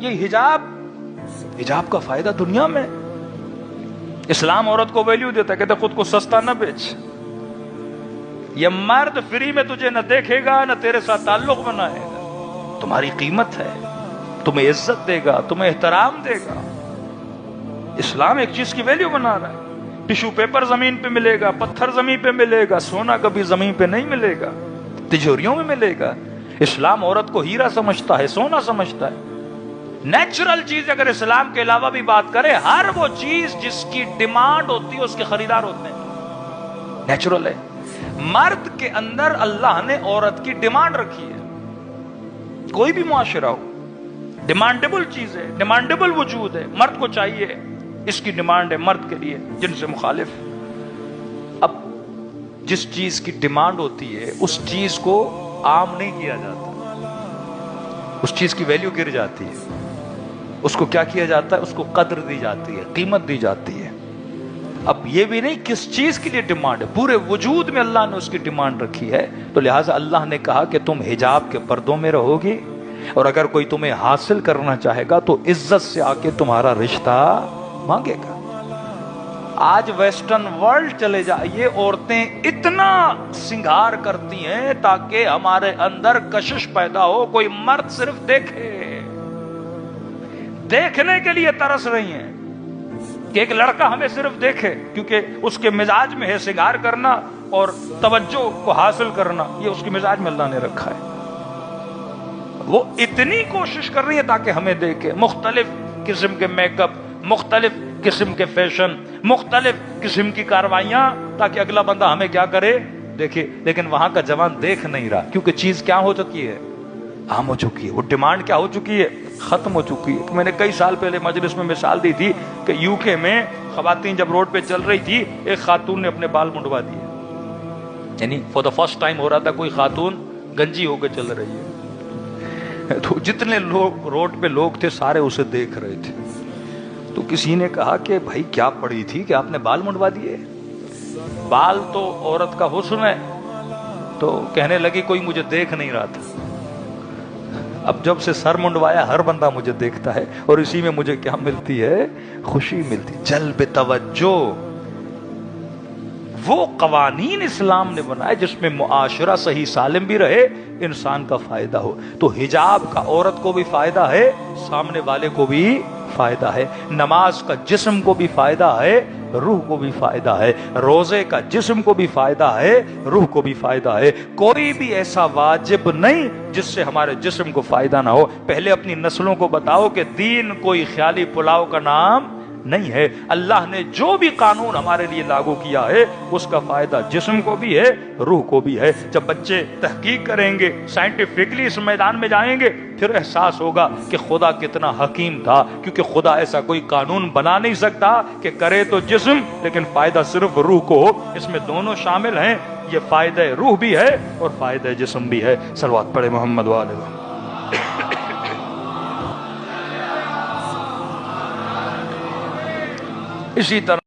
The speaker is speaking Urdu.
یہ حجاب کا فائدہ دنیا میں، اسلام عورت کو ویلیو دیتا ہے، کہتا خود کو سستا نہ بیچ، یہ مرد فری میں تجھے نہ دیکھے گا نہ تیرے ساتھ تعلق بنائے گا، تمہاری قیمت ہے، تمہیں عزت دے گا، تمہیں احترام دے گا۔ اسلام ایک چیز کی ویلیو بنا رہا ہے، ٹیشو پیپر زمین پہ ملے گا، پتھر زمین پہ ملے گا، سونا کبھی زمین پہ نہیں ملے گا، تجوریوں میں ملے گا۔ اسلام عورت کو ہیرا سمجھتا ہے، سونا سمجھتا ہے۔ نیچرل چیز اگر اسلام کے علاوہ بھی بات کرے، ہر وہ چیز جس کی ڈیمانڈ ہوتی ہے اس کے خریدار ہوتے ہیں، نیچرل ہے۔ مرد کے اندر اللہ نے عورت کی ڈیمانڈ رکھی ہے، کوئی بھی معاشرہ ہو، ڈیمانڈیبل چیز ہے، ڈیمانڈیبل وجود ہے، مرد کو چاہیے، اس کی ڈیمانڈ ہے مرد کے لیے، جن سے مخالف۔ اب جس چیز کی ڈیمانڈ ہوتی ہے اس چیز کو عام نہیں کیا جاتا، اس چیز کی ویلیو گر جاتی ہے، اس کو کیا کیا جاتا ہے، اس کو قدر دی جاتی ہے، قیمت دی جاتی ہے۔ اب یہ بھی نہیں کس چیز کے لیے ڈیمانڈ ہے، پورے وجود میں اللہ نے اس کی ڈیمانڈ رکھی ہے، تو لہٰذا اللہ نے کہا کہ تم حجاب کے پردوں میں رہو گی، اور اگر کوئی تمہیں حاصل کرنا چاہے گا تو عزت سے آ کے تمہارا رشتہ مانگے گا۔ آج ویسٹرن ورلڈ چلے جائیے، عورتیں اتنا سنگار کرتی ہیں تاکہ ہمارے اندر کشش پیدا ہو، کوئی مرد صرف دیکھنے کے لیے ترس رہی ہیں کہ ایک لڑکا ہمیں صرف دیکھے، کیونکہ اس کے مزاج میں ہے سنگار کرنا اور توجہ کو حاصل کرنا، یہ اس کے مزاج میں اللہ نے رکھا ہے۔ وہ اتنی کوشش کر رہی ہے تاکہ ہمیں دیکھے، مختلف قسم کے میک اپ، مختلف قسم کے فیشن، مختلف قسم کی کاروائیاں، تاکہ اگلا بندہ ہمیں کیا کرے، دیکھے۔ لیکن وہاں کا جوان دیکھ نہیں رہا، کیونکہ چیز کیا ہو چکی ہے، عام ہو چکی ہے، وہ ڈیمانڈ کیا ہو چکی ہے، ختم ہو چکی ہے۔ میں نے کئی سال پہلے مجلس میں مثال دی تھی کہ یو کے میں خواتین جب روڈ پہ چل رہی تھی، ایک خاتون نے اپنے بال منڈوا دیے، یعنی فور دا فرسٹ ٹائم ہو رہا تھا، کوئی خاتون گنجی ہو کے چل رہی ہے، تو جتنے لوگ روڈ پہ لوگ تھے سارے اسے دیکھ رہے تھے۔ تو کسی نے کہا کہ بھائی کیا پڑی تھی کہ آپ نے بال منڈوا دیے؟ بال تو عورت کا حسن ہے۔ تو کہنے لگی کوئی مجھے دیکھ نہیں رہا تھا، اب جب سے سر منڈوایا ہر بندہ مجھے دیکھتا ہے، اور اسی میں مجھے کیا ملتی ہے، خوشی ملتی، جلب توجہ۔ وہ قوانین اسلام نے بنائے جس میں معاشرہ صحیح سالم بھی رہے، انسان کا فائدہ ہو۔ تو حجاب کا عورت کو بھی فائدہ ہے، سامنے والے کو بھی فائدہ ہے، نماز کا جسم کو بھی فائدہ ہے، روح کو بھی فائدہ ہے، روزے کا جسم کو بھی فائدہ ہے، روح کو بھی فائدہ ہے۔ کوئی بھی ایسا واجب نہیں جس سے ہمارے جسم کو فائدہ نہ ہو۔ پہلے اپنی نسلوں کو بتاؤ کہ دین کوئی خیالی پلاؤ کا نام نہیں ہے۔ اللہ نے جو بھی قانون ہمارے لیے لاگو کیا ہے اس کا فائدہ جسم کو بھی ہے، روح کو بھی ہے۔ جب بچے تحقیق کریں گے، سائنٹیفکلی اس میدان میں جائیں گے، پھر احساس ہوگا کہ خدا کتنا حکیم تھا، کیونکہ خدا ایسا کوئی قانون بنا نہیں سکتا کہ کرے تو جسم لیکن فائدہ صرف روح کو ہو۔ اس میں دونوں شامل ہیں، یہ فائدہ روح بھی ہے اور فائدہ جسم بھی ہے۔ صلوات پڑھے محمد وآلہ وسلم۔ اسی طرح